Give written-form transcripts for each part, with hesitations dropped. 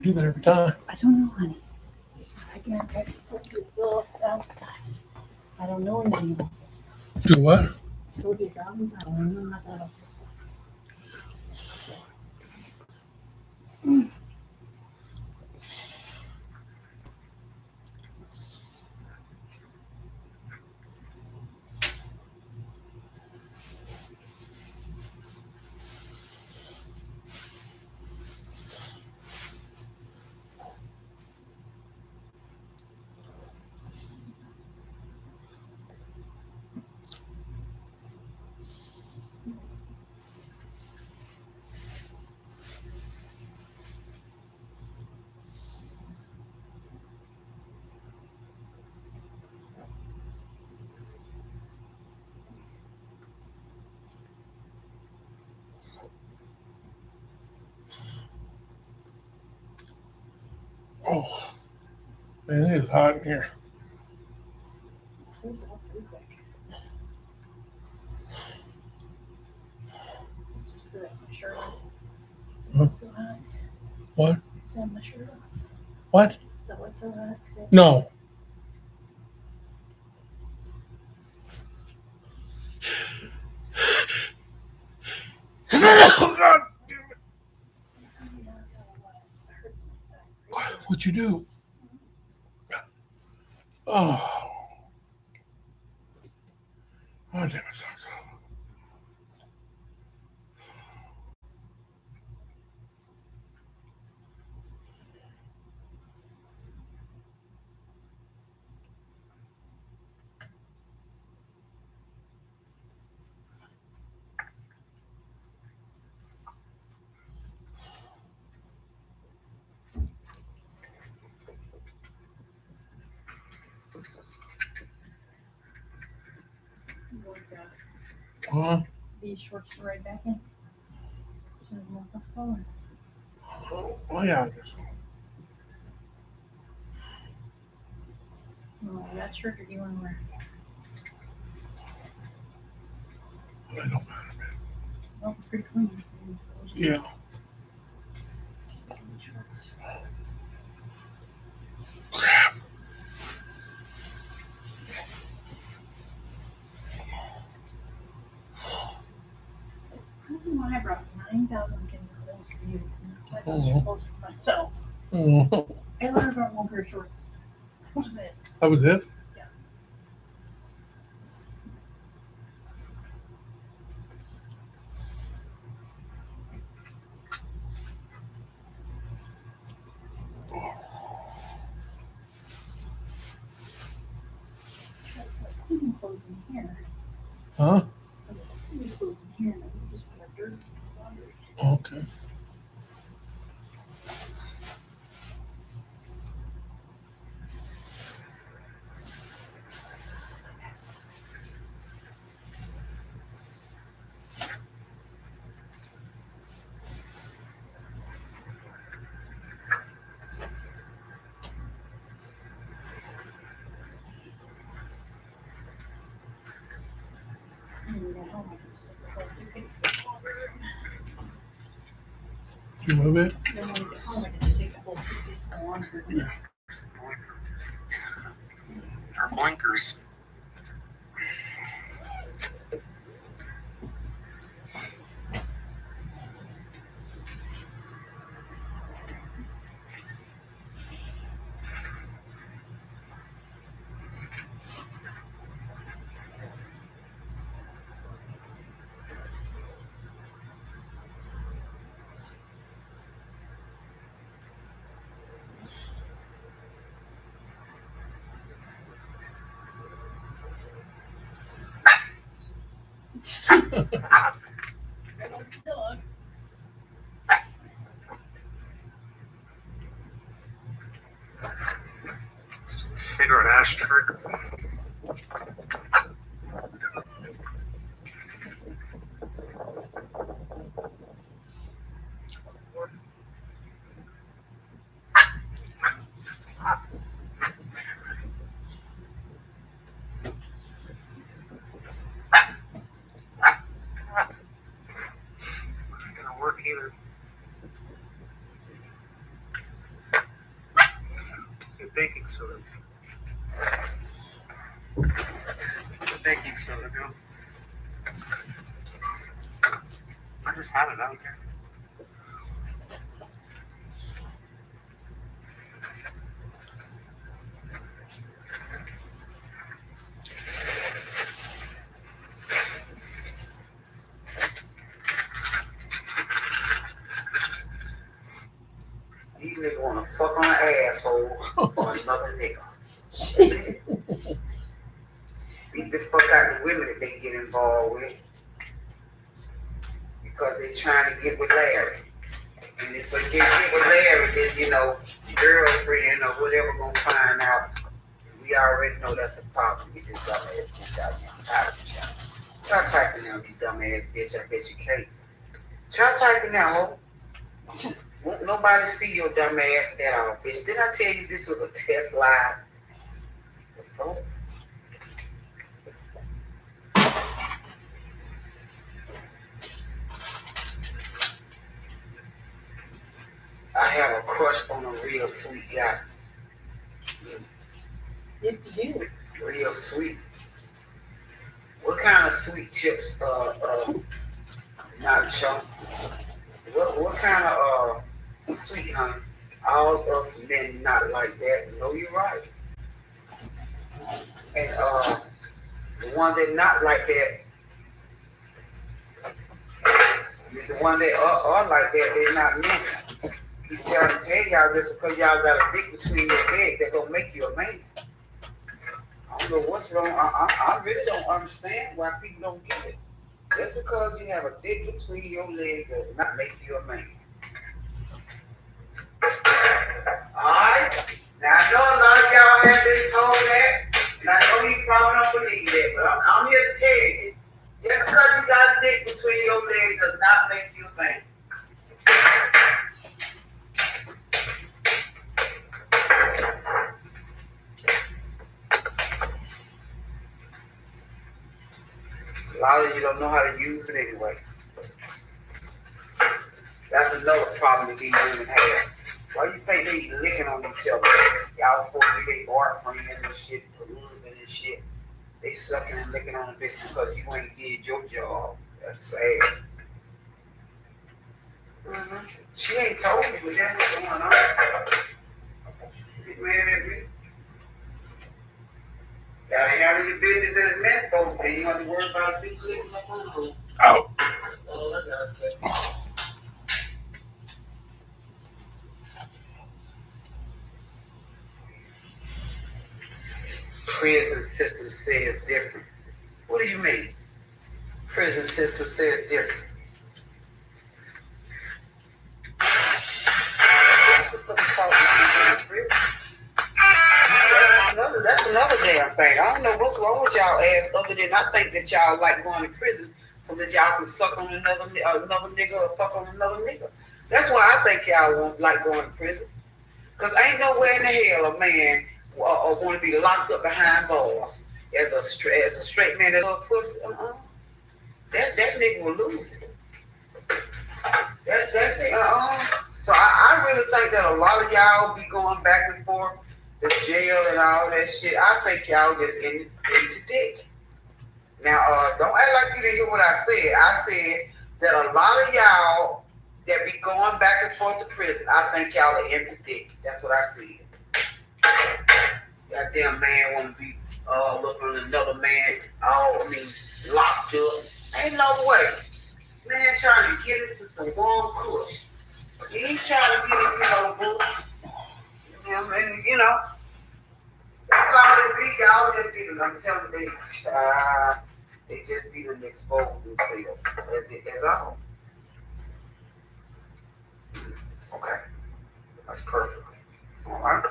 do that every time. I don't know, honey. Again, I've told you 1,000 times. I don't know anything about this stuff. Do what? I told you 1,000 times. I don't know nothing about this stuff. Oh, man, it is hot in here. Who's up too quick? It's just that my shirt off. Is Huh? it so hot? What? Is that my shirt off? What? Is that what's so hot? Is it- No. Oh, God damn it. Yeah, so what? It hurts my side. What'd you do? Oh. Oh, damn it, sucks. I'm going to Huh? these shorts right back in. So I'm more comfortable. Oh, yeah. I guess. No, that shirt or do you want to wear? It don't matter, man. Well, it's pretty clean. So just Yeah. these shorts. Crap. I don't know why I brought 9,000 things of clothes for you. I bought Mhm. clothes for myself. Oh, I literally brought one pair of shorts. That was it. that was it? Yeah. That's cleaning clothes in here. Huh? Cleaning clothes in here. And we just put our dirt in the laundry. Okay. And we got home. I just took the whole suitcase to the laundry room. Did you move it? Then when we get home, I can just take the whole suitcase to the laundry room. Our blinkers. Dog. Cigarette ashtray. Not gonna work either. Get baking soda. Get baking soda, girl. I just had it out there. These niggas wanna fuck on an asshole or another nigga. Beat the fuck out the women that they get involved with because they trying to get with Larry. And if they get with Larry, then girlfriend or whatever gonna find out. We already know that's a problem. Get this dumbass bitch out here. I'm tired of y'all. Try typing out, you dumbass bitch. I bet you can't. Try typing out, ho. Won't nobody see your dumb ass at all, bitch. Did I tell you this was a test live? Oh. I have a crush on a real sweet guy. If you do. Real sweet. What kind of sweet chips? Not chunks. What kind of sweet, honey? All us men not like that. No, you're right. And the one that not like that, the one that are like that, they're not men. Keep trying to tell y'all this because y'all got a dick between your legs that don't make you a man. I don't know what's wrong. I really don't understand why people don't get it. Just because you have a dick between your legs does not make you a man. Alright? Now I know a lot of y'all have been told that, and I know you probably don't believe that, but I'm here to tell you. Just because you got a dick between your legs does not make you a man. A lot of you don't know how to use it anyway. That's another problem that these women have. Why you think they licking on each other? Y'all supposed to be their boyfriend and shit, husband and shit. They sucking and licking on the bitch because you ain't did your job. That's sad. Mm-hmm. She ain't told me, but that's what's going on. Get mad at me. Gotta handle your business as men folks, but you don't have to worry about a bitch living up on the Oh. That's all I gotta say. Prison system says different. What do you mean? Prison system says different. That's another damn thing. I don't know what's wrong with y'all ass other than I think that y'all like going to prison so that y'all can suck on another nigga or fuck on another nigga. That's why I think y'all won't like going to prison. Because ain't nowhere in the hell a man want to be locked up behind bars as a straight man that love pussy. That nigga will lose it. That thing, So I really think that a lot of y'all be going back and forth to jail and all that shit. I think y'all just into dick. Now, don't act like you didn't hear what I said. I said that a lot of y'all that be going back and forth to prison, I think y'all are into dick. That's what I said. Goddamn man want to be looking at another man, locked up. Ain't no way. Man trying to get into some warm kush. He ain't trying to get into no bullshit. You know, that's all they be. Y'all just be, I'm telling you, they just be to expose themselves. That's all. Okay. That's perfect. All right.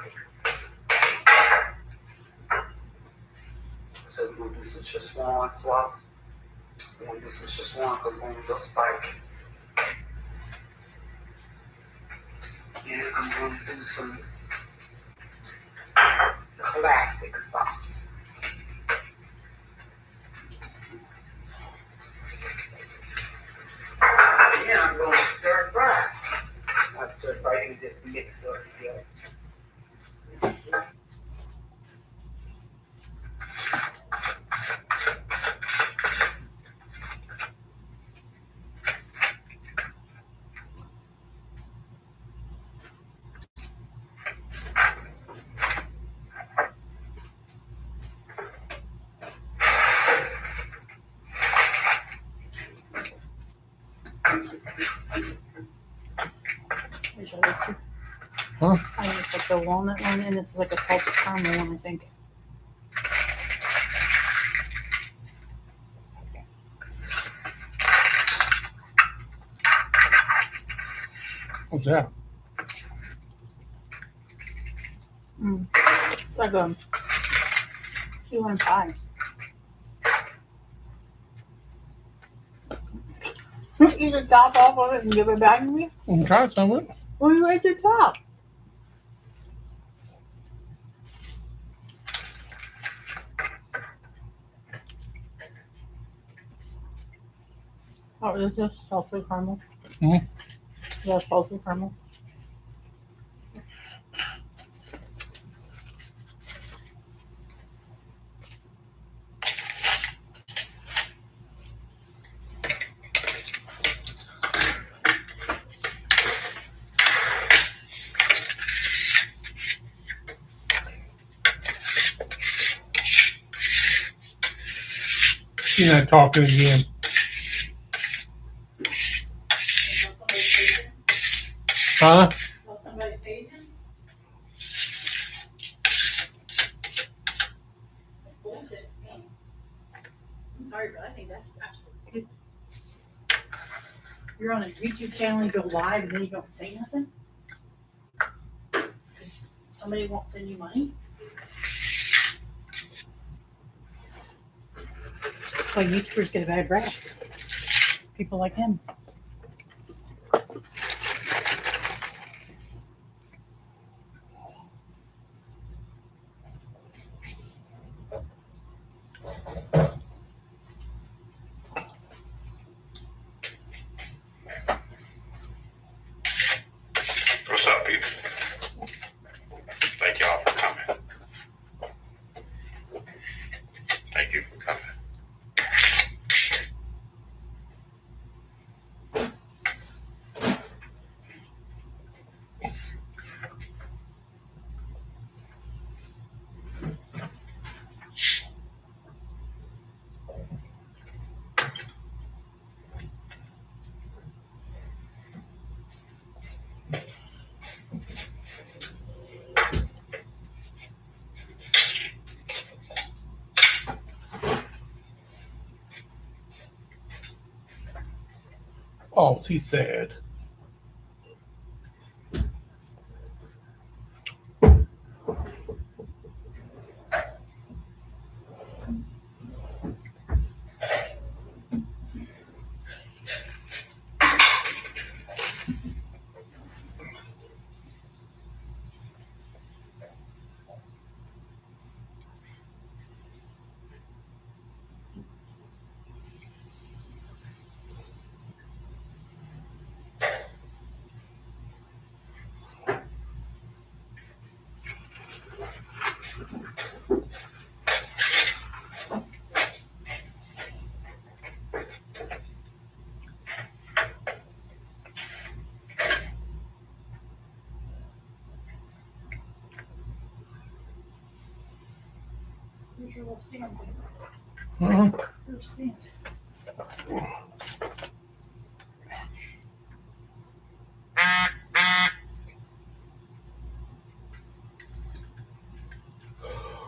So we're going to do some Szechuan sauce. We're going to do some Szechuan because we're going to go spicy. And I'm going to do some classic sauce. And I'm going to stir fry. Not stir fry, you just mix it up together. Huh? I think it's like the walnut one, and this is like a salted caramel one, I think. What's that? It's like a key lime pie. Eat the top off of it and give it back to me? You can try some of it. Well, you ate the top. Oh, is this salted caramel? Hmm? Is that salted caramel? She's not talking again. Huh? Somebody paid him? Bullshit. I'm sorry, but I think that's absolutely stupid. You're on a YouTube channel, you go live, and then you don't say nothing? Because somebody won't send you money? That's why YouTubers get a bad rap. People like him. What's up, people? Thank y'all for coming. Thank you for coming. Oh, she's sad. Here's your little stand. Huh? Here's stand.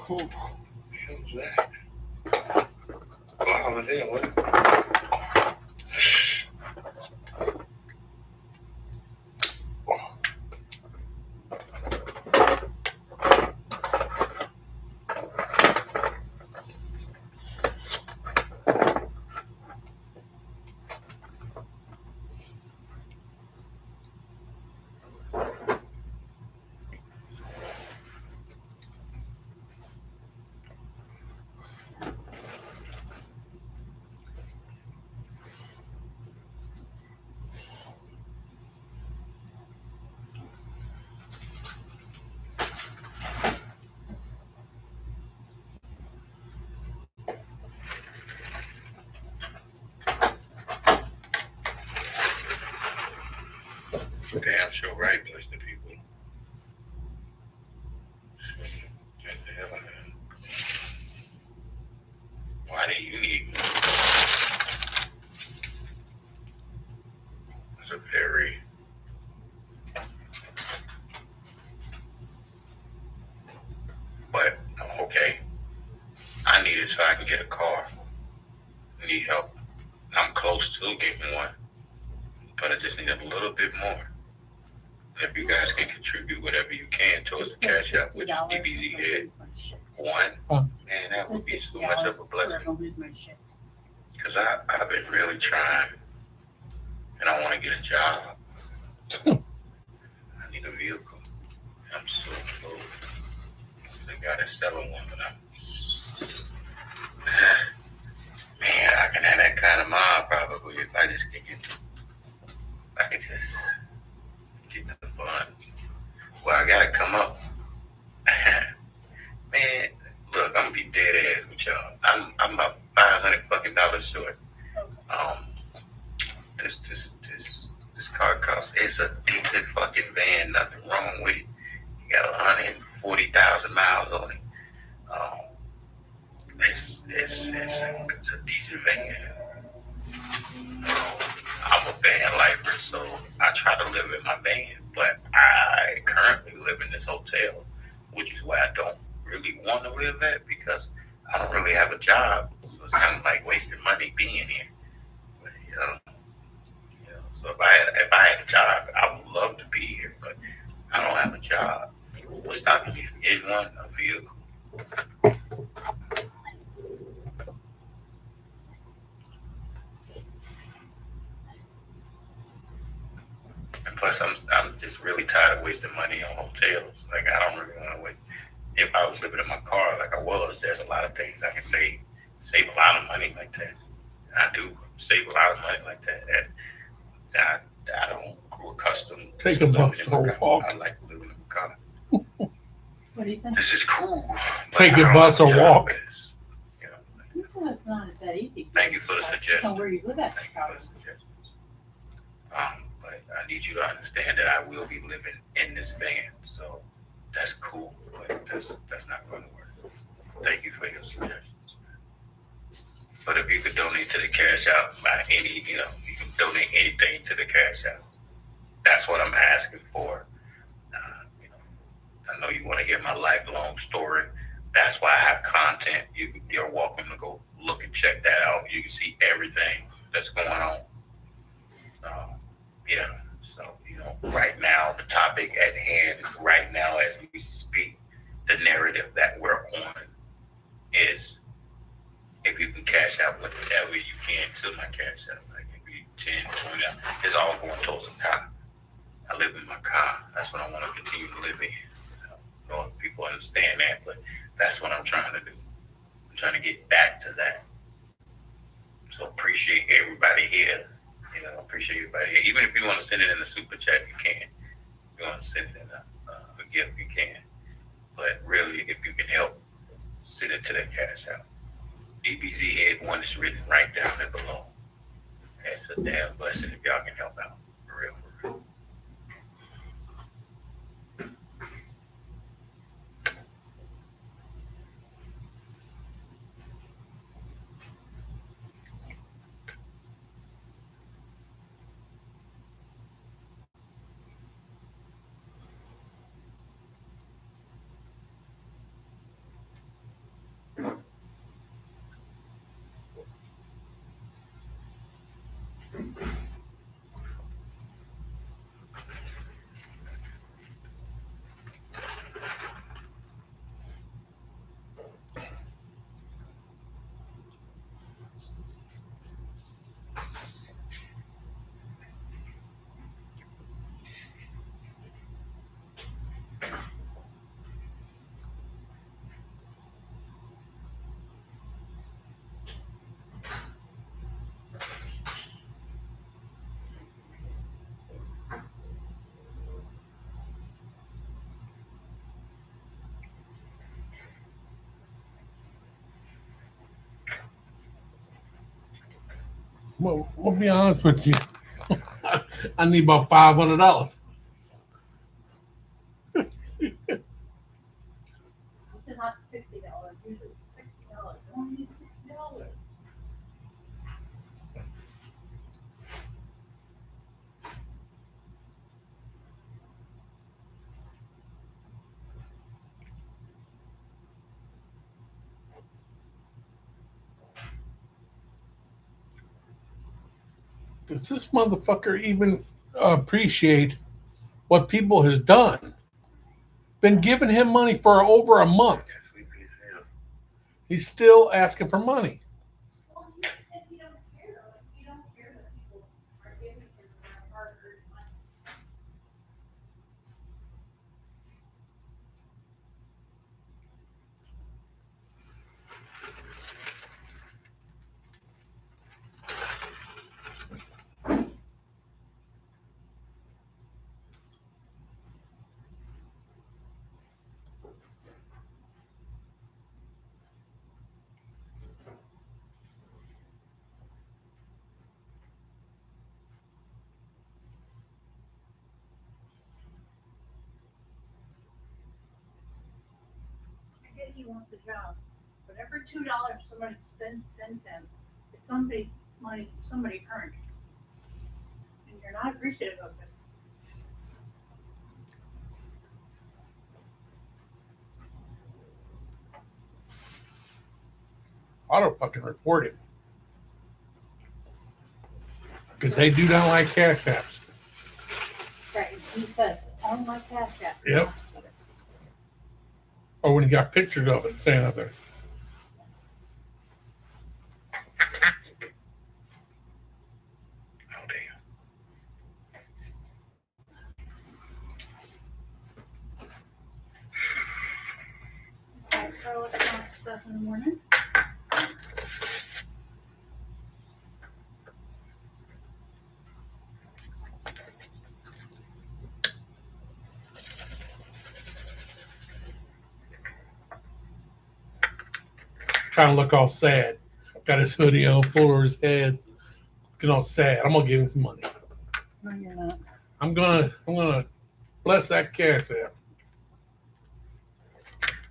Who the hell's that? Wow, there, what? Damn sure right, bless the people. Get the hell out of here. Why do you need me? That's a very just so I can get a car. Need help. I'm close to getting one, but I just need a little bit more. And if you guys can contribute whatever you can towards the cash out, which is DBZ Head 1, man, that would be so much of a blessing. Because I've been really trying, and I want to get a job. I need a vehicle. I'm so close. The guy that's selling one, but man, I can have that kind of mind probably if I just can get, I can just get the fun. Well, I gotta come up. Man, look, I'm gonna be dead ass with y'all. I'm about $500 fucking short. This car costs. It's a decent fucking van. Nothing wrong with it. You got 140,000 miles on it. It's a decent van. I'm a van lifer, so I try to live in my van, but I currently live in this hotel, which is where I don't really want to live at because I don't really have a job. So it's kind of like wasting money being here. But, so if I had a job, I would love to be here, but I don't have a job. What's stopping me from getting one? A vehicle. And plus, I'm just really tired of wasting money on hotels. Like, I don't really want to wait. If I was living in my car like I was, there's a lot of things I can save a lot of money like that. I do save a lot of money like that. And I don't grow accustomed Take to a living bus in my or car. walk. I like living in my car. What do you think? This is cool. Take a bus or walk. That's not that easy. Thank you for the suggestion. Know where you live at. Thank you for the suggestions. But I need you to understand that I will be living in this van, so that's cool. But that's not going to work. Thank you for your suggestions. But if you could donate to the cash out by any, you can donate anything to the cash out. That's what I'm asking for. I know you want to hear my lifelong story. That's why I have content. You're welcome to go look and check that out. You can see everything that's going on. So, right now, the topic at hand, right now as we speak, the narrative that we're on is if you can cash out whatever you can to my cash out. Like it be 10, 20, it's all going towards the car. I live in my car. That's what I want to continue to live in. I don't know if people understand that, but that's what I'm trying to do. I'm trying to get back to that. So appreciate everybody here. Appreciate everybody here. Even if you want to send it in a super chat, you can. If you want to send it in a gift, you can. But really, if you can help, send it to the cash out. DBZ Head 1 is written right down there below. It's a damn blessing if y'all can help out. For real, for real. Well, I'll be honest with you. I need about $500. It's not $60. Usually it's $60. I don't need $60. Does this motherfucker even appreciate what people has done? Been giving him money for over a month. Sleepy as hell. He's still asking for money. Well, you said you don't care. Like, you don't care that people are giving him their hard-earned money. I get he wants a job, but every $2 somebody sends him is somebody money somebody earned, and you're not appreciative of it. Auto fucking report him. Because they do not like cash apps. Right? He says on my cash app. Yep. Or when he got pictures of it saying out there. Oh damn. I throw it on stuff in the morning. Trying to look all sad. Got his hoodie on, pull over his head. Looking all sad. I'm gonna give him some money. No, you're not. I'm gonna bless that cash app.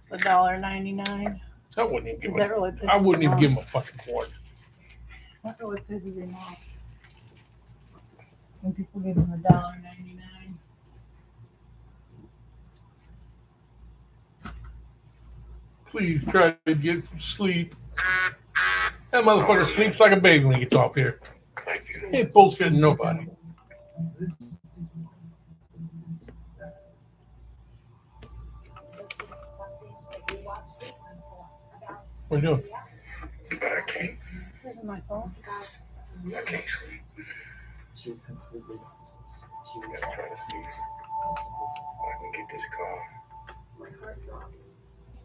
$1.99. I wouldn't even give Is that him. really? I wouldn't even give him a fucking quarter. That really pisses him off. When people give him $1.99. Please try to get some sleep. That motherfucker sleeps like a baby when he gets off here. Thank you. He ain't bullshitting nobody. What are you doing? But I can't. This is my phone. I can't sleep. She was completely defenseless. She I was gotta try to sneeze. I can get this car. my heart dropped.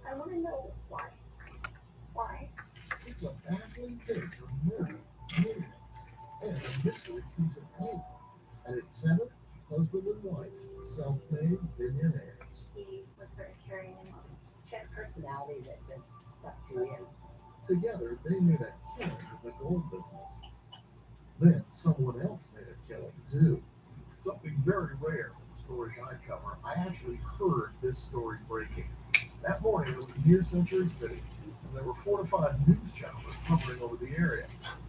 I want to know why. Why? It's a baffling case of murder, millions, and a mystery piece of tape. At its center, husband and wife, self-made billionaires. He was very caring and loving. She had a personality that just sucked you in. Together, they made a killing in the gold business. Then someone else made a killing too. Something very rare from the stories I cover. I actually heard this story breaking. That morning, it was near Century City, and there were 4 to 5 news choppers hovering over the area.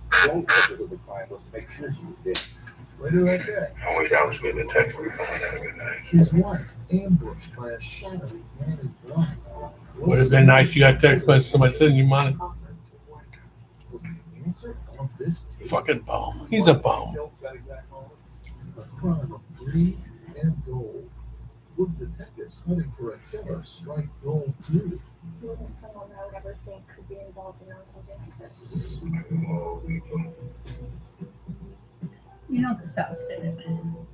The only purpose of the crime was to make sure she was dead. Later that day, I wish I was getting a text from that good night. his wife ambushed by a shadowy man in black. Would have been nice. You got a text message, somebody sending you money. Was the answer on this tape? Fucking bum. He's a bum. A crime of greed and gold. Would detectives hunting for a killer strike gold too? He wasn't someone I would ever think could be involved in something like this. You know the spouse did it.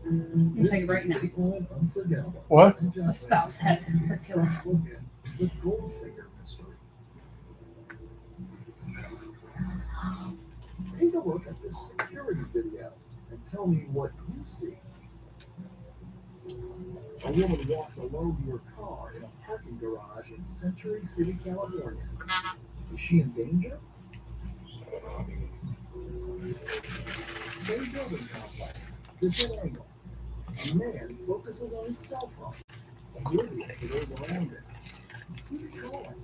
You This take it right is now. Dateline Unforgettable. What? The spouse had her killer. Fresh look at the Goldfinger mystery. Take a look at this security video and tell me what you see. A woman walks alone to her car in a parking garage in Century City, California. Is she in danger? Same building complex, different angle. A man focuses on his cell phone, oblivious to those around him. Who's he calling?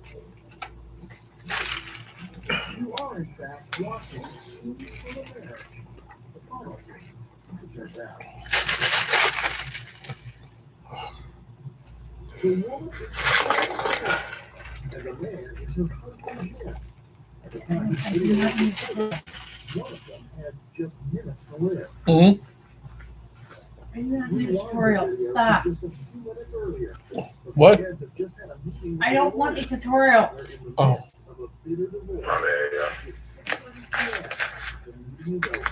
You are, in fact, watching scenes from a marriage. The final scenes, as it turns out. The woman is and the man is her husband Jim. At the time this video was recorded, One of them had just minutes to live. Mhm. Are you not doing a Rewind the tutorial? video to Stop. just a few minutes earlier. The What? feds have just had a meeting with I don't the want a lawyers. tutorial. They're in the Oh. midst of a bitter divorce. My bad, yeah. It's 6:30 p.m. The meeting is over.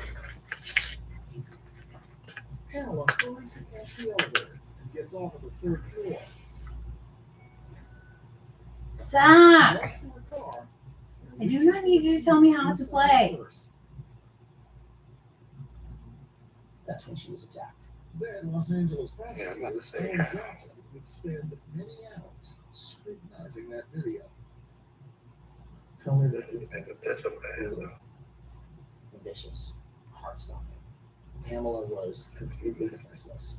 Pamela hurries to catch the elevator and gets off at the third floor. Stop. She walks to her car and I do reaches not for need the you to tell me keys how to inside play. her purse. That's when she was attacked. Then Los Angeles Yeah, I'm prosecutor about to say, Alan Johnson would spend many hours scrutinizing that video. Tell me that you think That's so bad, though. Vicious, heart-stopping. Pamela was completely defenseless.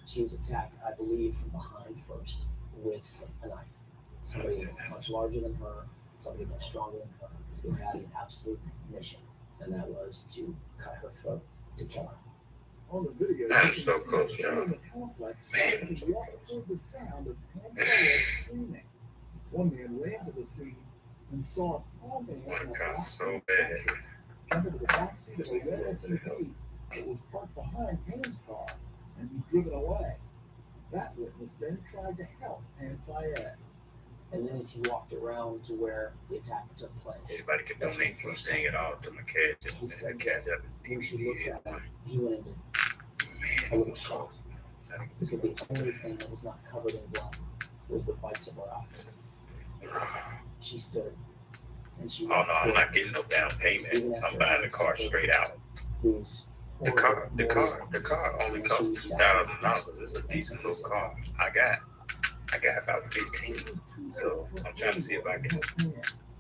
She was attacked, I believe, from behind first with a knife. Somebody much larger than her, somebody much stronger than her, who had an absolute mission, and that was to cut her throat, to kill her. on the video, I'm you can so see close, people y'all. in the complex Man. starting to walk toward the sound of Pamela screaming. One man ran to the scene and saw a tall man Wanna in a come black so suit bad. jump into the back seat of a red SUV that was parked behind Pam's car and be driven away. That witness then tried to help Pam Fayed. And then as he walked around to where the attack took place, Anybody can donate anything at all to my cash. he said The cash app is when she looked at him, he went into Man, a little shock because the only thing that was not covered in blood was the whites of her eyes. She stood and she Oh no, I'm not getting no down payment. I'm buying the car straight out. these The car only costs $2,000. It's a decent little car. I got about 15. So I'm trying to see if I can,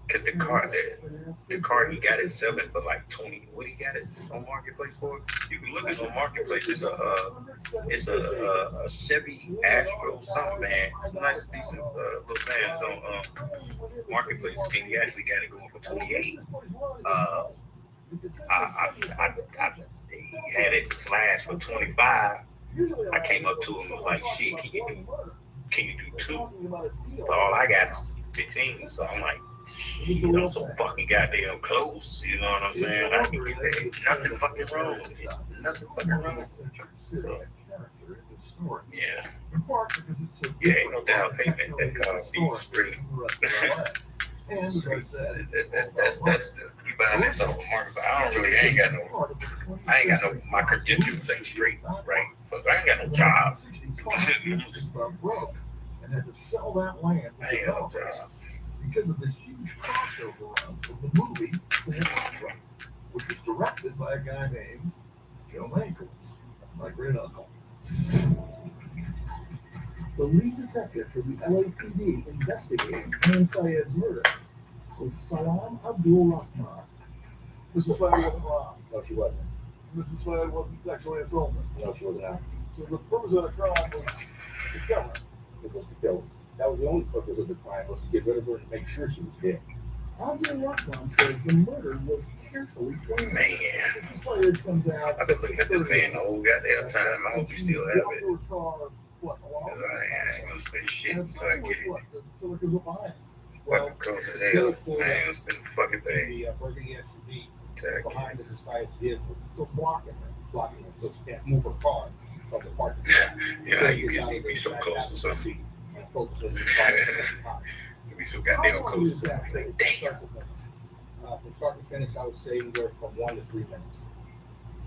cause the car he got it selling for like 20. What he got it on Marketplace for? You can look at it on Marketplace. It's a Chevy Astro something, man. It's a nice decent little van. So Marketplace, and he actually got it going for 28. He had it slashed for 25. I came up to him and was like, shit, can you do two? But all I got is 15. So I'm like, shit, I'm so fucking goddamn close. You know what I'm saying? I can get that. Nothing fucking wrong with it. Nothing fucking wrong. So, yeah. Yeah, ain't no down payment. That car be straight. And as I said, That's the you buying this off the market. But I don't really ain't got no my credentials ain't straight, right? But I ain't got no job. just about broke and had to sell that land I to ain't got no developers job. because of the huge cost overruns of the movie Cleopatra, which was directed by a guy named Joe Mankiewicz, my great uncle. The lead detective for the LAPD investigating Pam Fayed's murder was Salam Abdul Rahman. Mrs. Fayed wasn't wrong. No, she wasn't. Mrs. Fayed wasn't sexually assaulted. No, she was not. So the purpose of the crime was to kill her. It was to kill her. That was the only purpose of the crime, was to get rid of her and make sure she was dead. Abdul Rahman says the murder was carefully planned. Man, Mrs. Fayed comes out I've been looking at this van the whole goddamn time. I hope you still have it. What, Cause I ain't gonna spend shit and until I get it. what? The killer goes up behind. Fucking close as hell. I ain't gonna spend the fucking thing. The burning SUV Exactly. behind Mrs. Fayed's vehicle. So blocking her so she can't move her car from the parking lot. You know how you can be so close to something. You be so goddamn close to something. Like, damn. From start to finish, I would say anywhere from 1 to 3 minutes.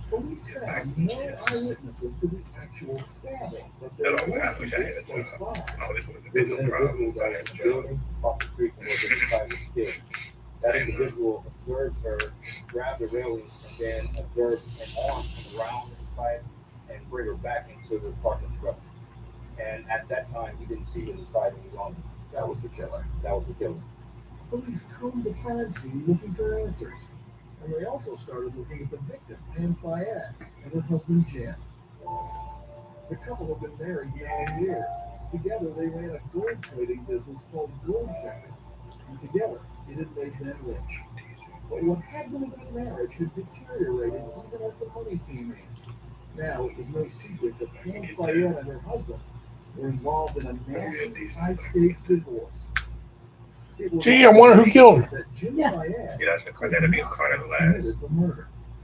Police found no eyewitnesses to the actual stabbing, but there were I wish I had a close job. by. No, this was a There's big an problem. individual I that had was a job. building across the street from where Mrs. Fayed was killed. That individual observed her, grabbed the railing, and then observed an arm come around Mrs. Fayed and bring her back into the parking structure. And at that time, he didn't see Mrs. Fayed any longer. That was the killer. That was the killer. Police combed the crime scene looking for answers. And they also started looking at the victim, Pam Fayed, and her husband, Jim. The couple had been married 9 years. Together, they ran a gold trading business called Goldfinger. And together, it had made them rich. But what had been a good marriage had deteriorated even as the money came in. Now, it was no secret that Pam Fayed and her husband were involved in a nasty, high-stakes divorce. Gee, I wonder who killed him. Yeah. See, that's because that'll be a car that'll last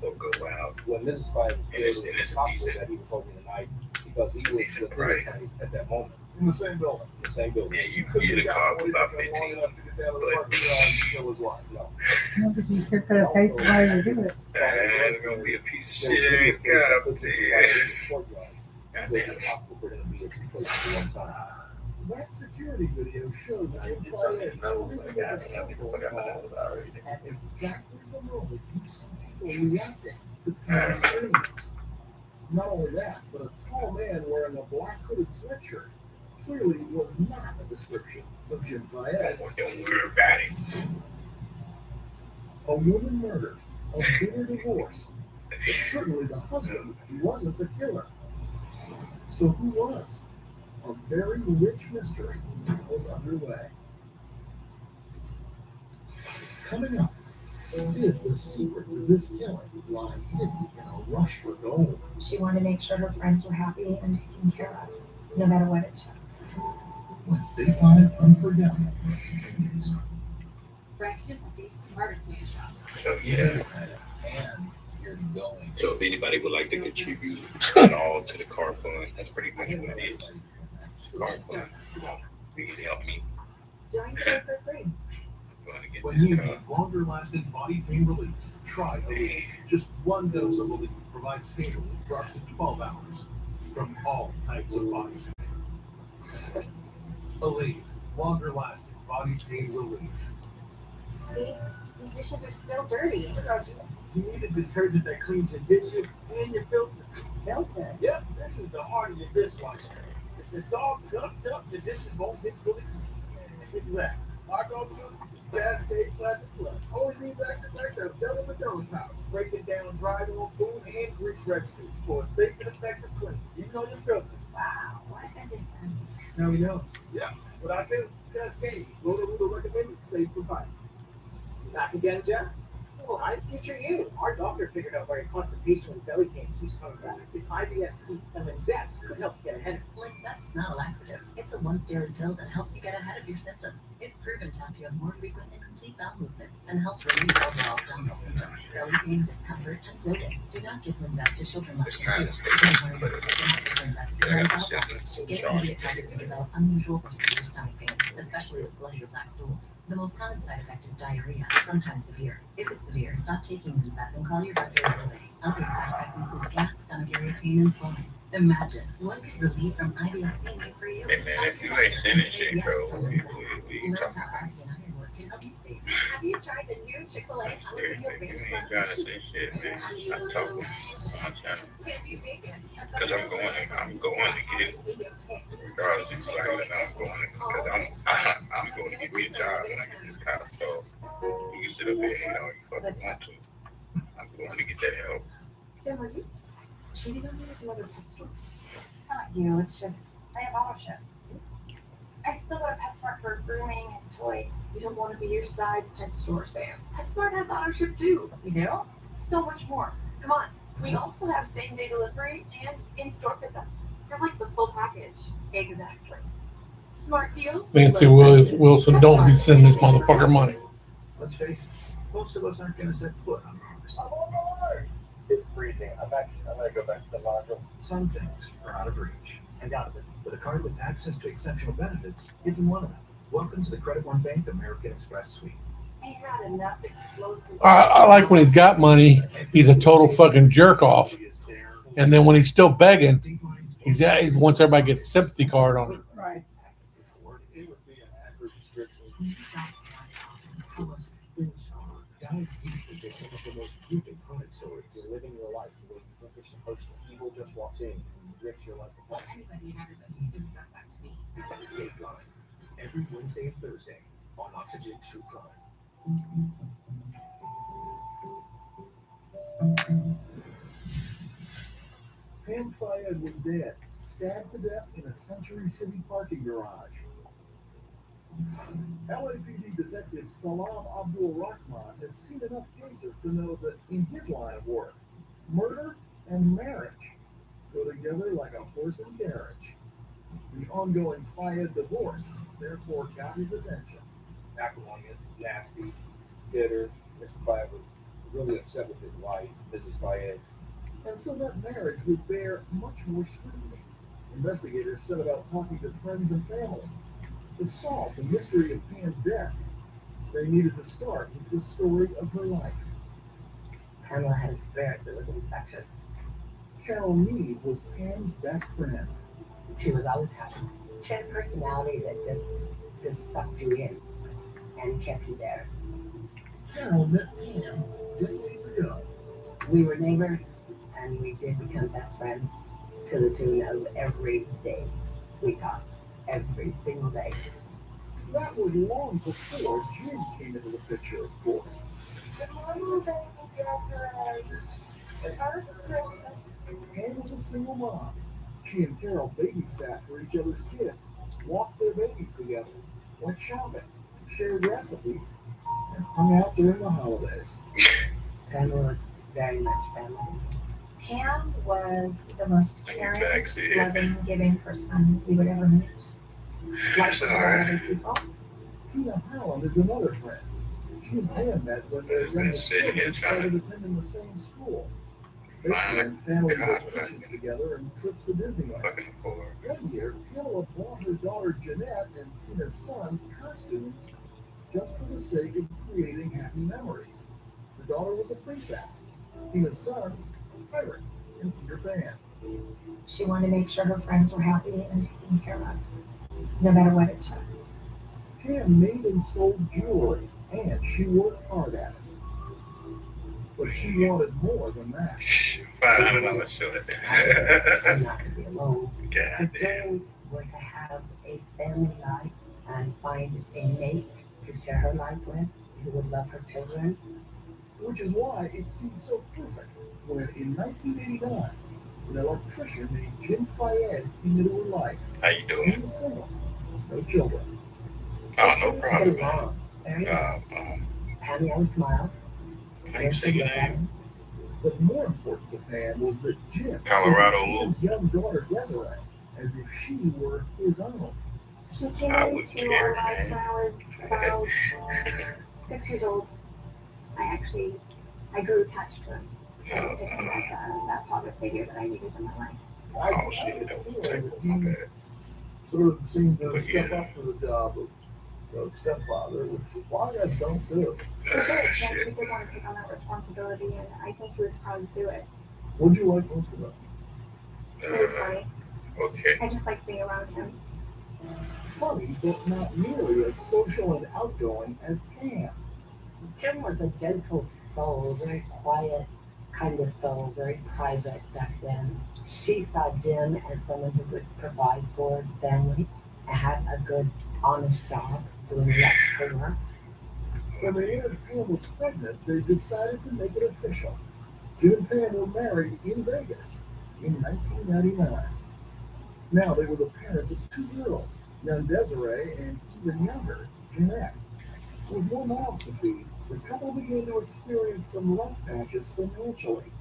or go out. When Mrs. Fry And was it's killed, it was a possible decent- that he was holding the knife because he it's a was decent with price. attorneys at that moment In the same building. in the same building. Yeah, you get a car for about 15. Long enough to get down to the parking garage and kill his wife. No. No, but you sure could have paid somebody to do it. That's gonna be a piece of There was shit. video God footage that damn. was in the courtyard, so it Goddamn. was possible for him to be at two places at one time. That security video shows Jim Fayed making a cell phone call at exactly the moment you see people reacting to Pam's screams. Not only that, but a tall man wearing a black hooded sweatshirt clearly was not a description of Jim Fayed. Don't worry about it. A woman murdered, a bitter divorce. But certainly the husband wasn't the killer. So who was? A very rich mystery was underway. Coming up, did the secret to this killing lie hidden in a rush for gold? She wanted to make sure her friends were happy and taken care of, no matter what it took. When Daytime Unforgettable continues. Bracken's the smartest man shop. So yeah. And you're going. So if anybody would like to contribute at all to the car fund, that's pretty much what it is. Car fund. You can help me. Join her for free. I'm going to get When you this car. need longer lasting body pain relief, try Aleve. Just one dose of Aleve provides pain relief for up to 12 hours from all types of body pain. Aleve, longer lasting body pain relief. See, these dishes are still dirty. You need a detergent that cleans your dishes and your filter. Filter. Yep, this is the heart of your dishwasher. If it's all gunked up, the dishes won't get really clean. Exactly. Our go-to is Cascade Platinum Plus. Only these action packs have double the dose power, breaking down dry on food and grease residues for a safe and effective clean, even on your filter. Wow, what a difference. Now we know. Yeah, that's what I do. Cascade. Roto Rooter recommended safe advice. Back again, Jeff? Well, I feature you. Our doctor figured out why your constipation and belly pain keeps coming back. It's IBS-C, and Linzess could help you get ahead of it. Linzess is not a laxative. It's a once daily pill that helps you get ahead of your symptoms. It's proven to help you have more frequent and complete bowel movements and helps relieve overall abdominal symptoms, belly pain, discomfort, and bloating. Do not give Linzess to children less than 2. Don't worry, do not give Linzess if you have bowel blockage. Get immediate help if you develop unusual or severe stomach pain, especially with bloody or black stools. The most common side effect is diarrhea, sometimes severe. If it's severe, stop taking Linzess and call your doctor right away. Other side effects include gas, stomach area pain, and swelling. Imagine what could relief from IBS-C mean for you. Hey man, if you ain't sending shit, bro, Yes to we Linzess. Learn talking how about. RP and iron work can help you save. Have you tried the new Chick-fil-A jalapeno You ranch ain't trying to say shit, man. I'm talking on channel. Because I'm going to get it. Regardless, it's like I'm going to, because I'm going to get me a job when I get this car. So you can sit up there and you know you fucking want to. I'm going to get that help. Sam, are you cheating on me with another pet store? It's not you, it's just I have auto ship. I still go to PetSmart for grooming and toys. We don't want to be your side pet store, Sam. PetSmart has auto ship too. You do? It's so much more. Come on. We also have same day delivery and in-store pickup. You're like the full package. Exactly. Smart deals. Nancy low prices. Wilson, don't be sending this motherfucker money. Let's face it, most of us aren't going to set foot on Mars. It's freezing. I'm gonna go back to the module. Some things are out of reach, I got this. but a card with access to exceptional benefits isn't one of them. Welcome to the Credit One Bank American Express Suite. He had enough explosive. I like when he's got money, he's a total fucking jerk off. And then when he's still begging, he wants everybody to get a sympathy card on him. Right. It would be an accurate description. Dive deep into some of the most gripping crime stories. You're living your life the way you think you're supposed to. Evil just walks in and rips your life apart. Anybody and everybody is a suspect to me. Dateline, every Wednesday and Thursday on Oxygen True Crime. Pam Fayed was dead, stabbed to death in a Century City parking garage. LAPD detective Salam Abdul Rahman has seen enough cases to know that in his line of work, murder and marriage go together like a horse and carriage. The ongoing Fayed divorce therefore got his attention. acrimonious, nasty, bitter. Mr. Fiver really upset with his wife, Mrs. Fayette. And so that marriage would bear much more scrutiny. Investigators set about talking to friends and family. To solve the mystery of Pam's death, they needed to start with the story of her life. Pamela had a spirit that was infectious. Carol Neve was Pam's best friend. She was always happy. She had a personality that just sucked you in and kept you there. Carol met Pam decades ago. We were neighbors, and we did become best friends to the tune of every day we talked, every single day. That was long before Jim came into the picture, of course. Good morning, baby Jeffrey. First Christmas. Pam was a single mom. She and Carol babysat for each other's kids, walked their babies together, went shopping, shared recipes, and hung out during the holidays. Pamela was very much family. Pam was the most caring, loving, giving person you would ever meet. Life was for other people. Tina Holland is another friend. She and Pam met when their youngest children started attending the same school. They planned family vacations together and trips to Disneyland. One year, Pamela bought her daughter Jeanette and Tina's sons costumes just for the sake of creating happy memories. Her daughter was a princess. Tina's sons, a pirate, and Peter Pan. She wanted to make sure her friends were happy and taken care of, no matter what it took. Pam made and sold jewelry, and she worked hard at it. But she wanted more than that. I'm not to be alone. Her dreams were to have a family life and find a mate to share her life with who would love her children. Which is why it seemed so perfect when, in 1989, an electrician named Jim Fayette came into her life. How you doing? He was single, no children. Oh, no problem, man. Very long. Pammy always smiled. Thanks for your name. But more important to Pam was that Jim Colorado treated his young daughter Desiree as if she were his own. She came into our lives when I was about 6 years old. I grew attached to him. I picked him as that father figure that I needed in my life. Oh, shit, that was my bad. Sort of seemed to step up to the job of stepfather, which a lot of guys don't do. He did want to take on that responsibility, and I think he was proud to do it. What'd you like most about him? He was funny. Okay. I just liked being around him. Funny, but not nearly as social and outgoing as Pam. Jim was a gentle soul, very quiet kind of soul, very private back then. She saw Jim as someone who would provide for the family, had a good, honest job, doing electrical work. When they learned Pam was pregnant, they decided to make it official. Jim and Pam were married in Vegas in 1999. Now they were the parents of 2 girls, young Desiree and even younger Jeanette. With more mouths to feed, the couple began to experience some rough patches financially.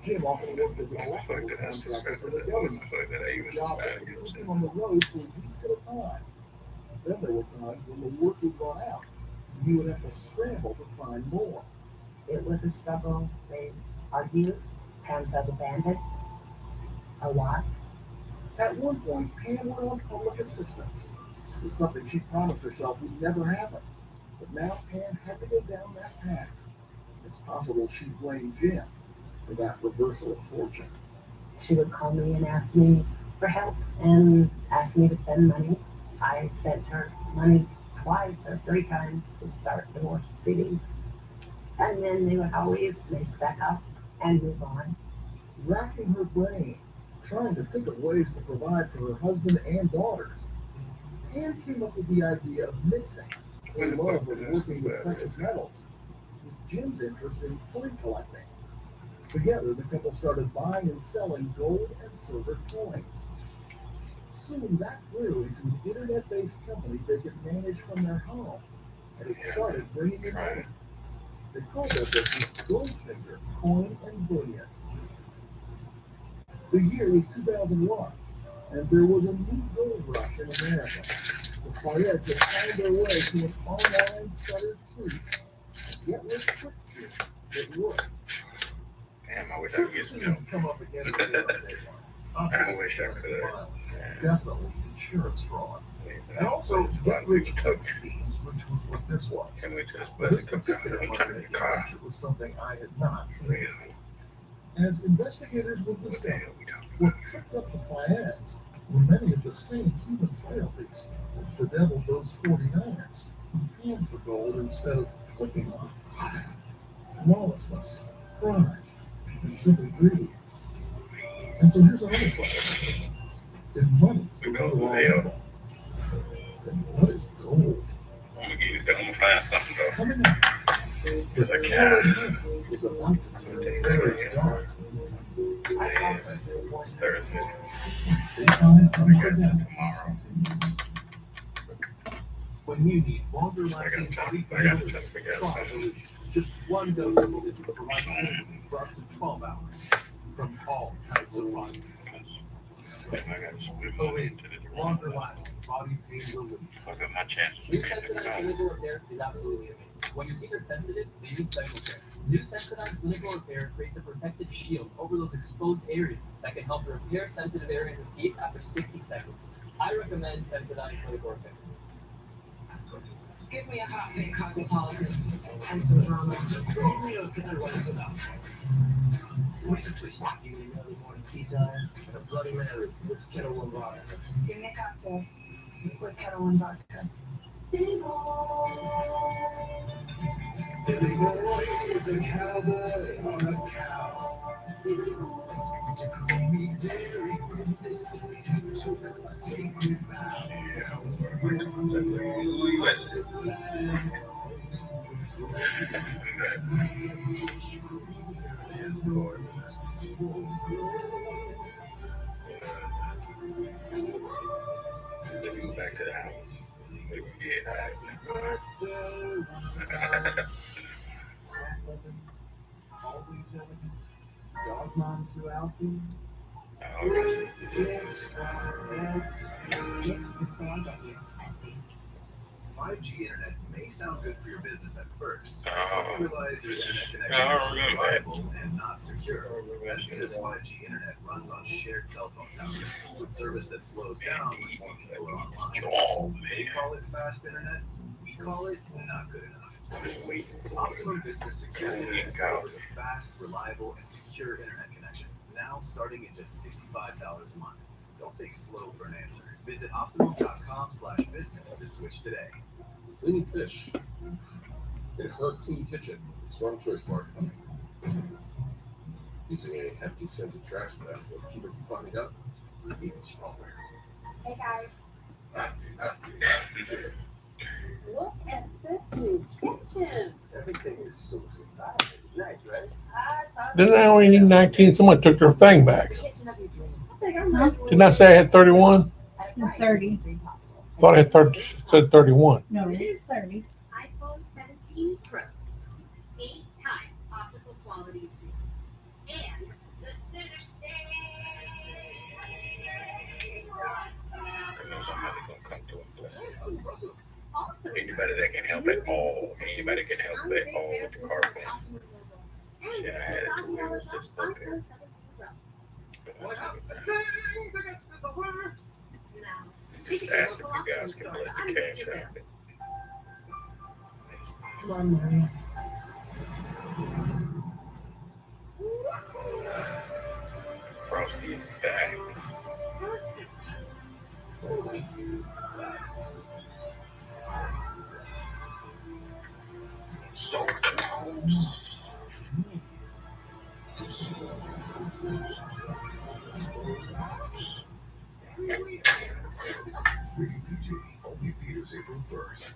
Jim often worked as an electrical contractor for the government, a job that would keep him on the road for weeks at a time. Then there were times when the work would run out, and he would have to scramble to find more. It was a struggle. They argued. Pam felt abandoned a lot. At one point, Pam went on public assistance. It was something she promised herself would never happen. But now Pam had to go down that path. It's possible she blamed Jim for that reversal of fortune. She would call me and ask me for help and ask me to send money. I sent her money twice or 3 times to start divorce proceedings. And then they would always make back up and move on. Racking her brain, trying to think of ways to provide for her husband and daughters, Pam came up with the idea of mixing her love of working with precious metals with Jim's interest in coin collecting. Together, the couple started buying and selling gold and silver coins. Soon that grew into an internet-based company they could manage from their home, and it started bringing in money. They called their business Goldfinger Coin and Bullion. The year was 2001, and there was a new gold rush in America. The Fayettes have found their way to an online Sutter's Creek get-rich-quick scheme that worked. Damn, I wish I could get some help. To come up again on day one. I wish I could. Violence, definitely insurance fraud. And also get-rich-quick schemes, which was what this was. Can we just But this particular money adventure was something I had not seen before. As investigators would discover, what tripped up the Fayettes were many of the same human frailties that bedeviled those 49ers who panned for gold instead of clicking on it. Lawlessness, crime, and simply greed. And so here's another question. If money is the root of all evil, then what is gold? I'm gonna find something though. Coming up, There's a cat. is about to turn very dark. It's Thursday. Time unforgettable. Tomorrow. When you need longer I lasting body gotta try to relief, figure out try something. Relief. Just one dose of it to provide relief for up to 12 hours from all types of body pain. Relief, longer lasting body pain relief. Fuck up my chances. New Sensodyne clinical repair is absolutely amazing. When your teeth are sensitive, they need special care. New Sensodyne clinical repair creates a protective shield over those exposed areas that can help repair sensitive areas of teeth after 60 seconds. I recommend Sensodyne clinical repair. Give me a hot pink cosmopolitan and some drama. Give me a good one about. What's the twist? Give me another morning tea time and a Bloody Mary with kettle one vodka. Give me a cocktail with kettle and vodka. Billy Boy is a cowboy on a cow. To call me Dairy Goodness, you took a sacred vow. Let's go back to the house. We did. Always elegant. Dog mom to Alfie. Okay. Yes, yes. That's all I got here. 5G internet may sound good for your business at first, Oh. until you realize your internet connection I is remember that. unreliable and not secure. That's because 5G internet runs on shared cell phone towers with service that slows down when more people are online. They call it fast internet, we call it not good enough. Optimum Business Security Internet offers a fast, reliable, and secure internet connection, now starting at just $65 a month. Don't take slow for an answer. Visit optimum.com/business to switch today. Cleaning fish in her clean kitchen. Strong choice marketing. Using a hefty scented trash bag will keep it from fogging up. Even stronger. Hey guys, Happy. Look at this new kitchen. Everything is so stylish. Nice, right? Didn't I only need 19? Someone took their thing back. Kitchen of your dreams. Didn't I say I had 31? At a price 30. possible. Thought I had 30, said 31. No, it is 30. iPhone 17 Pro. 8 times optical quality zoom. And the center stage. I know somebody's gonna come to and bless it. Impressive. Also, Anybody that can help at all, anybody can help at all with the car phone. Shit, I had it to where it was just okay. iPhone 17 Pro. Now, Just ask if you guys can bless the cash out. come on, Maria. Frosty is back. So close. Rated PG, only Peter's April 1st.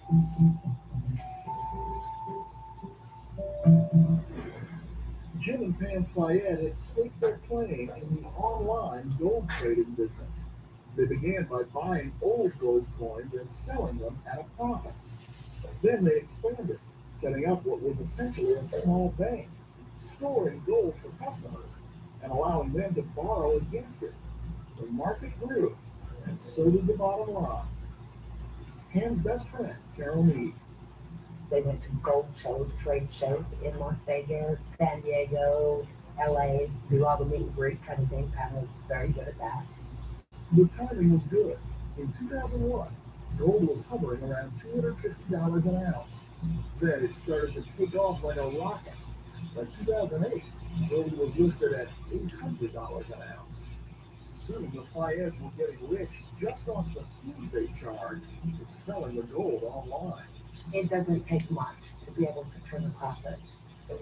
Jim and Pam Fayette had staked their claim in the online gold trading business. They began by buying old gold coins and selling them at a profit. Then they expanded, setting up what was essentially a small bank, storing gold for customers and allowing them to borrow against it. The market grew, and so did the bottom line. Pam's best friend, Carol Meade. They went to gold shows, trade shows in Las Vegas, San Diego, LA, do all the meet and greet kind of thing. Pam was very good at that. The timing was good. In 2001, gold was hovering around $250 an ounce. Then it started to take off like a rocket. By 2008, gold was listed at $800 an ounce. Soon the Fayettes were getting rich just off the fees they charged for selling the gold online. It doesn't take much to be able to turn a profit.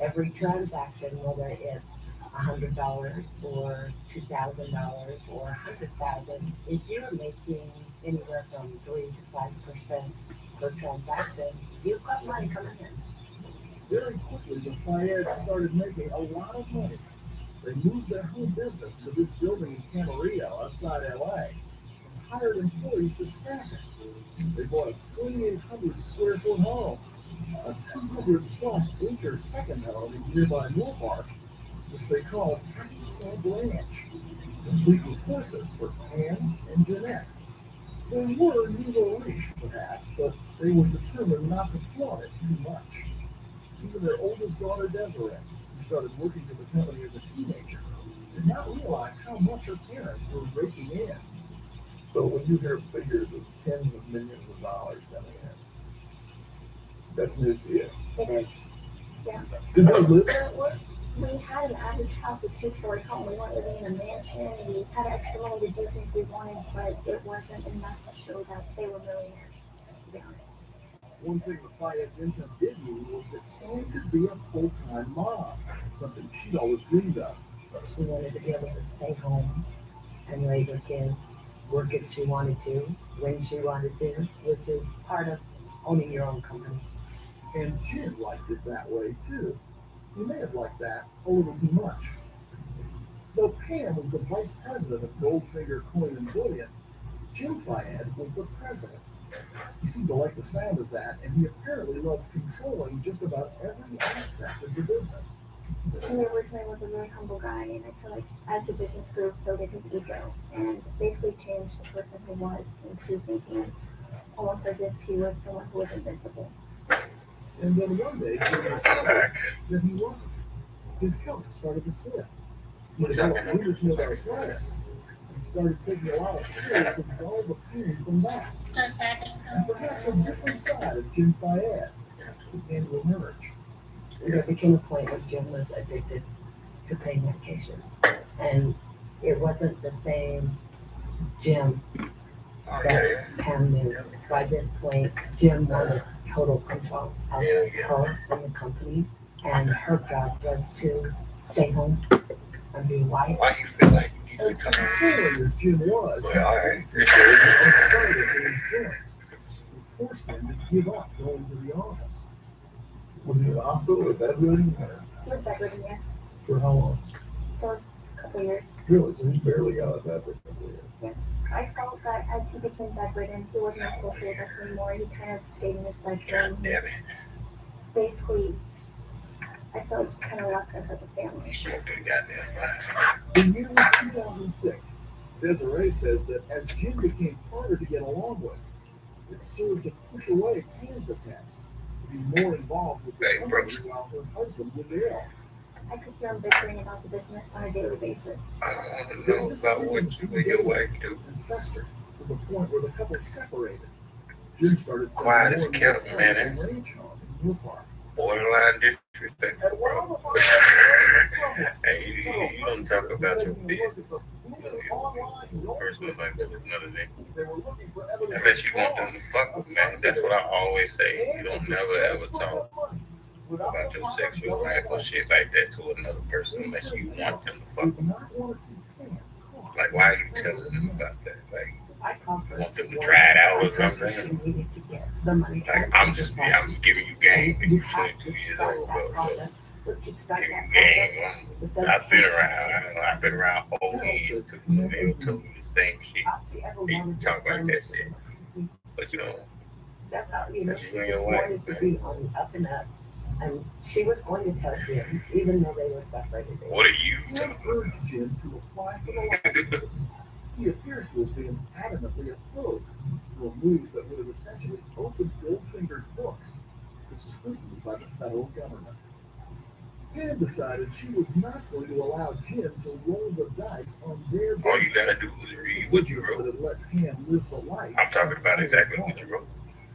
Every transaction, whether it's $100 or $2,000 or $100,000, if you're making anywhere from 3 to 5% per transaction, you've got money coming in. Very quickly, the Fayettes started making a lot of money. They moved their home business to this building in Camarillo outside LA and hired employees to staff it. They bought a 2,800 square foot home, a 200 plus acre second home in nearby Moorpark, which they called Happy Camp Ranch, complete with horses for Pam and Jeanette. They were new to leash, perhaps, but they were determined not to flaunt it too much. Even their oldest daughter, Desiree, who started working for the company as a teenager, did not realize how much her parents were raking in. So when you hear figures of tens of millions of dollars coming in, that's news to you. It is. Yeah. Did they live that way? We had an average house, a 2-story home. We weren't living in a mansion. We had extra money to do things we wanted, but it wasn't enough to show that they were millionaires, to be honest. One thing the Fayettes' income did mean was that Pam could be a full-time mom, something she'd always dreamed of. She wanted to be able to stay home and raise her kids, work if she wanted to, when she wanted to, which is part of owning your own company. And Jim liked it that way, too. He may have liked that a little too much. Though Pam was the vice president of Goldfinger Coin and Bullion, Jim Fayette was the president. He seemed to like the sound of that, and he apparently loved controlling just about every aspect of the business. He originally was a really humble guy, and I feel like as the business grew, so did his ego, and basically changed the person he was into thinking almost as if he was someone who was invincible. And then one day, Jim discovered that he wasn't. His health started to slip. He developed rheumatoid arthritis and started taking a lot of pills to dull the pain from that. And perhaps a different side of Jim Fayette began to emerge. There became a point where Jim was addicted to pain medications. And it wasn't the same Jim that Pam knew. By this point, Jim wanted total control of her and the company, and her job was to stay home and be wife. Why you feel like you need As to come controlling as Jim was, Well, all right. he had arthritis in his joints. It forced him to give up going to the office. Was he in the hospital or bedridden? He was bedridden, yes, For how long? for a couple years. Really? So he barely got out of bed for a couple of years. Yes, I felt that as he became bedridden, he wasn't a social with us anymore. He kind of stayed in his bedroom. Damn it. Basically, I felt like he kind of left us as a family. Smoke that goddamn line. The year was 2006. Desiree says that as Jim became harder to get along with, it served to push away Pam's attempts to be more involved with the company while her husband was ill. I could hear him bickering about the business on a daily basis. I don't want to know about what you and your wife do. And festered to the point where the couple separated. Jim started Quiet as spending more kept, time man. at the ranch home in Moorpark. Borderline disrespect, And while bro. the Fayettes Hey, you don't talk about your business. online Your personal life is another thing. they were looking for evidence Unless you want them to fuck with, man. That's what I always say. You don't never ever talk about your sexual life or shit like that to another person unless you want them to fuck did with. not want to see Pam caught. Like, why are you telling them about that? Like, I conquered. want them to try it out or something? She needed to get the money. Like, I'm just giving you game. You You're have to 22 years start old, that bro. So process. But to start give that you process, game. I've been around. I don't know. I've been around old years too. They told me the same shit. Oxy ever They wanted talk to like that start- shit. But you know, That's how, you know, That's she your just way, wanted to be on the up and up. And she was going to tell Jim, even though they were separated. what are you Pam talking urged Jim to apply for the licenses. He appears to have been adamantly opposed to a move that would have essentially opened Goldfinger's books to scrutiny by the federal government. Pam decided she was not going to allow Jim to roll the dice on their business. All you gotta do is read what you Business that wrote. had let Pam live the life. I'm talking about exactly what you wrote.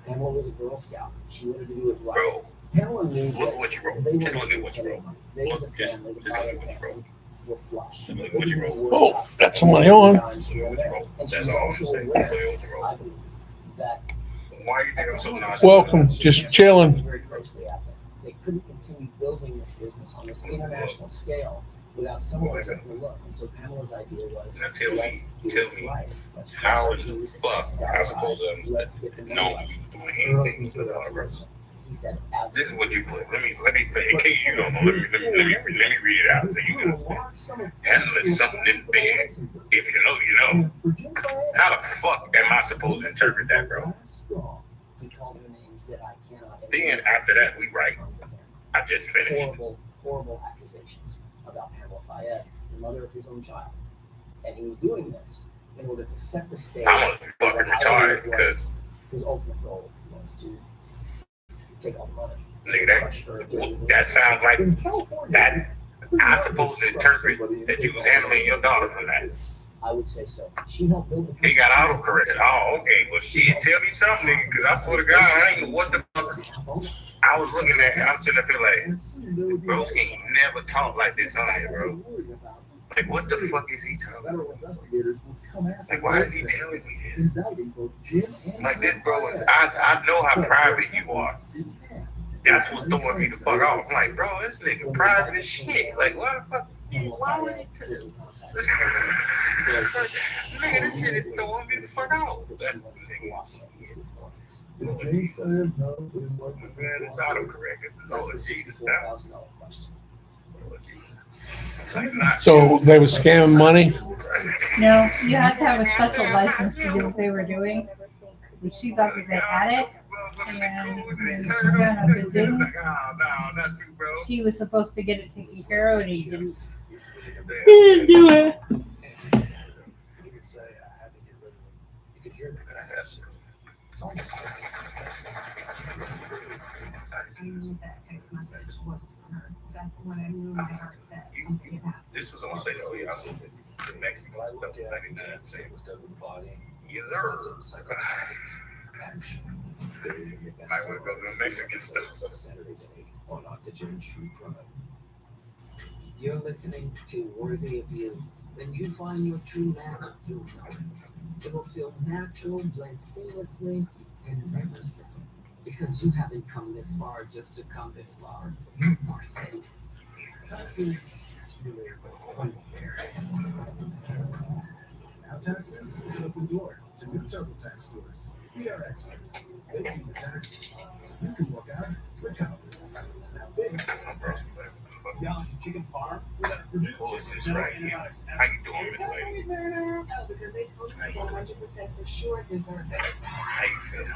Pamela was a Girl Scout. She wanted to do it right. Bro, Pamela knew look at what you wrote. they Just were look at what you wrote. They as a Just family, the look Fire at what you family, wrote. were flush. Look at what you wrote. Oh, got some money on. Look at what you wrote. And she That's was all I'm also saying. aware, Look at what you I wrote. believe, that Why you think I'm so nice? Welcome, just chilling. very closely at them. They couldn't continue building this business on this international scale without someone taking a look. And so Pamela's idea was, Now tell me, let's do tell it me, right. Let's how cross our in the T's and fuck cross I our suppose I's. I'm Let's get the money known license. doing anything to the bro? He said, This is absolutely. what you put. Let me in case you don't know, let me read it out so you can understand. Handling something in bed. If you know, you know. How the fuck am I supposed to interpret that, bro? He called her names that I cannot. Then after that we write. I just finished. Horrible accusations about Pamela Fayette, the mother of his own child. And he was doing this in order to set the stage. I was fucking retarded because his ultimate goal was to take all the money. nigga, that sounds like that. I supposed to interpret that you was handling your daughter from that. I would say so. She helped build the He got autocorrect. Oh, okay. Well, shit, tell me something, nigga, because I swear to God, I ain't know what the fuck I was looking at, and I'm sitting up here like, bro, he never talk like this on here, bro. Like, what the fuck is he talking about? Like, why is he telling me this? Like, this, bro, is, I know how private you are. That's what's throwing me the fuck off. I'm like, bro, this nigga private as shit. Like, why the fuck? Why would he tell this? Nigga, this shit is throwing me the fuck off. That's the nigga. Man, it's autocorrect. Lord Jesus, that. So they were scamming money. No, you had to have a special license to do what they were doing. But she thought that they had it, and when it turned out they didn't, he was supposed to get it taken care of, and he didn't. He didn't do it. I knew that text message wasn't from her. That's when I knew that something had happened. This was on say, oh yeah, I moved to Mexico stuff in 99. Yes, sir. Might want to go to the Mexican stuff. You're listening to Worthy of You. When you find your true match, you'll know it. It will feel natural, blend seamlessly, and never settle. Because you haven't come this far just to come this far. You are fate. Texas Now Texas is an open door to new TurboTax stores. We are experts. They do your taxes, so you can walk out with confidence. Now this is Texas. Young chicken farm. We got Purdue. Who is this right here? How you doing, Miss Lady? No, because they told us 100% for sure deserve it. How you feel?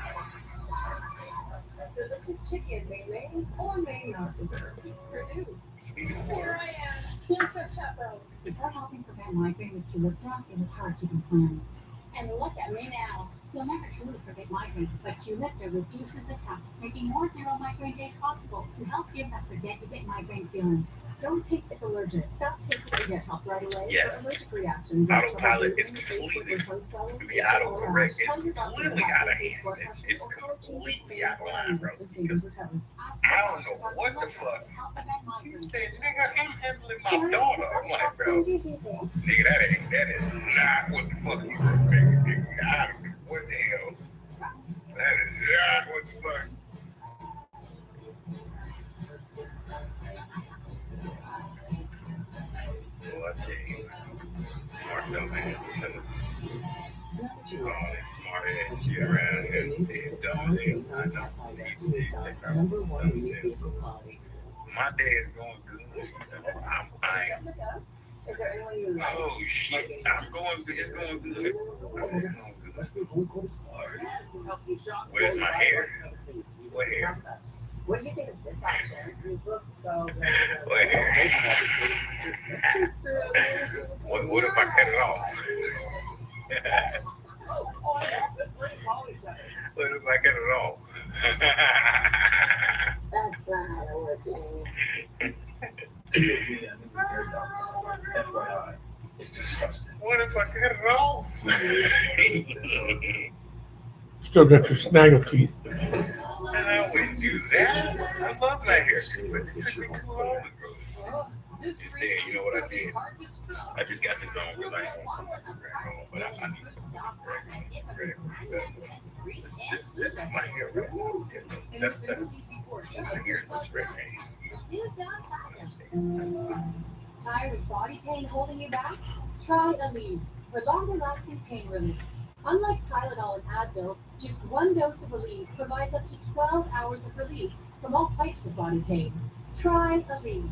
Delicious chicken they may or may not deserve. Purdue. Here I am. Cancer chaperone. Before helping prevent migraine with Qulipta, it was hard keeping plans. And look at me now. You'll never truly forget migraine, but Qulipta reduces attacks, making more zero migraine days possible to help give that forget you get migraine feeling. Don't take if allergic. Stop taking to get help right away. Yes. For allergic reactions, Autopilot is completely, the autocorrect is completely out of hand. It's completely out of line, bro. Because I don't know what the fuck. You said, nigga, I'm handling my daughter. I'm like, bro, nigga, that is not what the fuck you were making, nigga. I don't know what the hell. That is not what the fuck. Well, I tell you, smart dumb ass intelligence. All this smart ass shit around here, it's dumb as hell. I don't need to take out my day is going good. Is there anyone you like? Oh shit, I'm going good. It's going good. Let's take a look what it's hard. Where's my hair? What hair? What do you think of this action? You look so good. What hair? What if I cut it off? Oh, I love this great college. What if I get it all? That's not how it works, man. FYI, it's disgusting. What if I get it all? Still got your snaggle teeth. I wouldn't do that. I love my hair too, but it took me too long to grow. Instead, you know what I did? I just got this on because I ain't want to but I need this is my hair right now. That's my hair looks red. Tired of body pain holding you back? Try Aleve for longer lasting pain relief. Unlike Tylenol and Advil, just one dose of Aleve provides up to 12 hours of relief from all types of body pain. Try Aleve.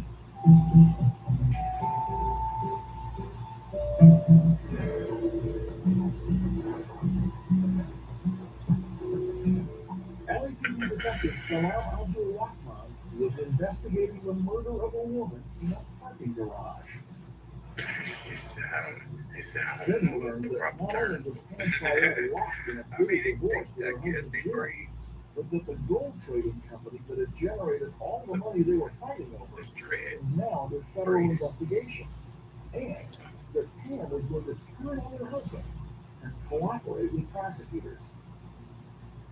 LAPD detective Salam Abdul Rahman was investigating the murder of a woman in a parking garage. Then he learned that not only was Pam Fayette locked in a bitter divorce with her husband Jim, but that the gold trading company that had generated all the money they were fighting over was now under federal investigation, and that Pam was going to turn on her husband and cooperate with prosecutors.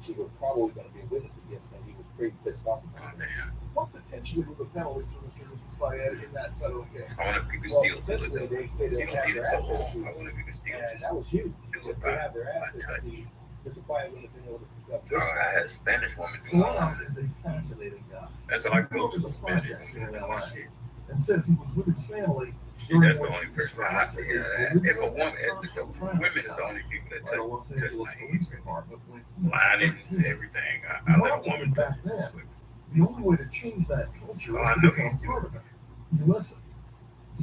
She was probably going to be a witness against him. He was pretty pissed off about it. What potentially were the penalties for Mr. and Mrs. Fayette in that federal case? I wonder if you can steal it. They You didn't don't have need their it so assets long. I seized. wonder if you can steal And it. that was huge. Do If it they by have their assets seized, Mr. Fayette wouldn't have been able to pick up Oh, I had a Spanish woman doing all Salam of is a fascinating guy. That's all I go He to worked is at the Spanish. projects here in LA and says he was with his family That's during the what only he person I describes as think. a If a woman, women is the only people that by the Los touch Angeles my Police Department when he was lining 13. everything. I let a woman touch Back then, the only way to change that culture Oh, was I to know become he's part of it. He listened.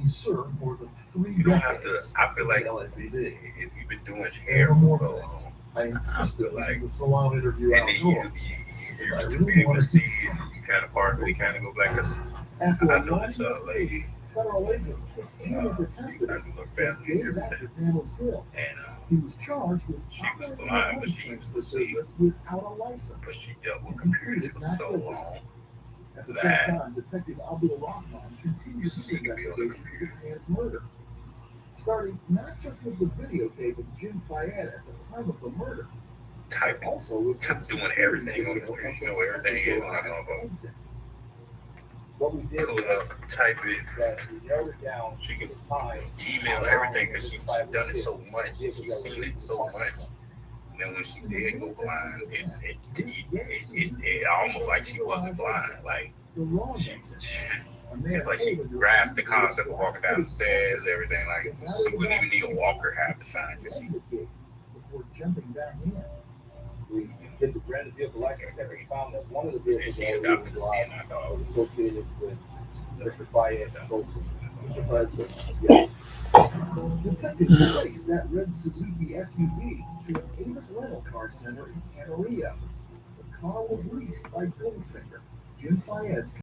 He served more than 3 You don't have to. decades I feel like with LAPD. if you've been doing And hair one for more so thing, long, I insisted feel we like- do the salon interview and then you outdoors. I used to really be able wanted to see to it, you kind of part, we kind of go back. Cause After I a know long this investigation, lady. federal agents took Jim into custody I can look just back days after Pam was killed. and He was charged with she was operating a blind, but money she transfer was see. business without a license. But she dealt with And computers completed for not so guilty. long. At the same time, Detective Abdul Rahman continued his investigation into Pam's murder, starting not just with the videotape of Jim Fayette at the time of the murder, but also with some Doing everything on the video computer, of you know everything is. I know about exit. what we did pull it up, type it. that we narrowed it down She to can the time. email everything because she's done it so much. She's seen it so much. And then when she did go blind, it almost like she wasn't blind. Like The wrong exit. A man it's like she holding grasped the seems to be concept of walking down the stairs, everything. Like she wouldn't even need a walker half the time. the exit gate before jumping back in. We did the branded vehicle license check and found that one of the vehicles she that ended we up in the drive scene, I thought. was associated with Mr. Fayette and Bolson. Mr. Fayette, yeah. Detectives traced that red Suzuki SUV to an Avis rental car center in Camarillo. The car was leased by Goldfinger, Jim Fayette's